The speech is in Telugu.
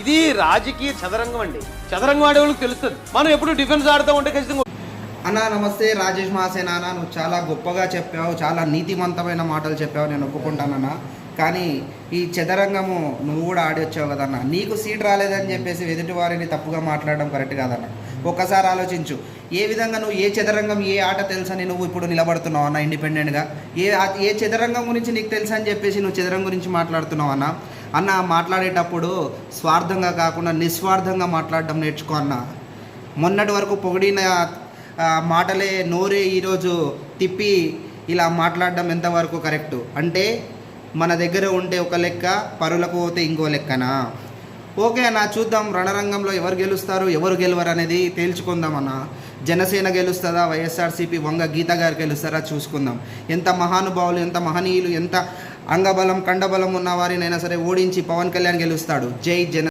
ఇది రాజకీయ చదరంగం అండి. చదరంగం ఆడే వాళ్ళకి తెలుస్తుంది. మనం ఎప్పుడు డిఫెన్స్ ఆడుతూ ఉంటే ఖచ్చితంగా. అన్న నమస్తే, రాజేష్ మాసేనా అన్న. నువ్వు చాలా గొప్పగా చెప్పావు, చాలా నీతివంతమైన మాటలు చెప్పావు, నేను ఒప్పుకుంటానన్నా. కానీ ఈ చదరంగము నువ్వు కూడా ఆడొచ్చావు కదన్న. నీకు సీట్ రాలేదని చెప్పేసి ఎదుటి వారిని తప్పుగా మాట్లాడడం కరెక్ట్ కాదన్న. ఒక్కసారి ఆలోచించు, ఏ విధంగా నువ్వు ఏ చదరంగం ఏ ఆట తెలుసని నువ్వు ఇప్పుడు నిలబడుతున్నావు అన్న ఇండిపెండెంట్గా. ఏ చదరంగం గురించి నీకు తెలుసు అని చెప్పేసి నువ్వు చదరంగం గురించి మాట్లాడుతున్నావు అన్న మాట్లాడేటప్పుడు స్వార్థంగా కాకుండా నిస్వార్థంగా మాట్లాడడం నేర్చుకో అన్న. మొన్నటి వరకు పొగిడిన మాటలే నోరే ఈరోజు తిప్పి ఇలా మాట్లాడడం ఎంతవరకు కరెక్టు? అంటే మన దగ్గర ఉంటే ఒక లెక్క, పరులకు పోతే ఇంకో లెక్కనా? ఓకే అన్న, చూద్దాం రణరంగంలో ఎవరు గెలుస్తారు ఎవరు గెలవరు అనేది తేల్చుకుందామన్న. జనసేన గెలుస్తుందా, వైఎస్ఆర్సీపీ వంగ గీత గారు గెలుస్తారా చూసుకుందాం. ఎంత మహానుభావులు, ఎంత మహనీయులు, ఎంత అంగబలం కండబలం ఉన్న వారినైనా సరే ఓడించి పవన్ కళ్యాణ్ గెలుస్తాడు. జై జన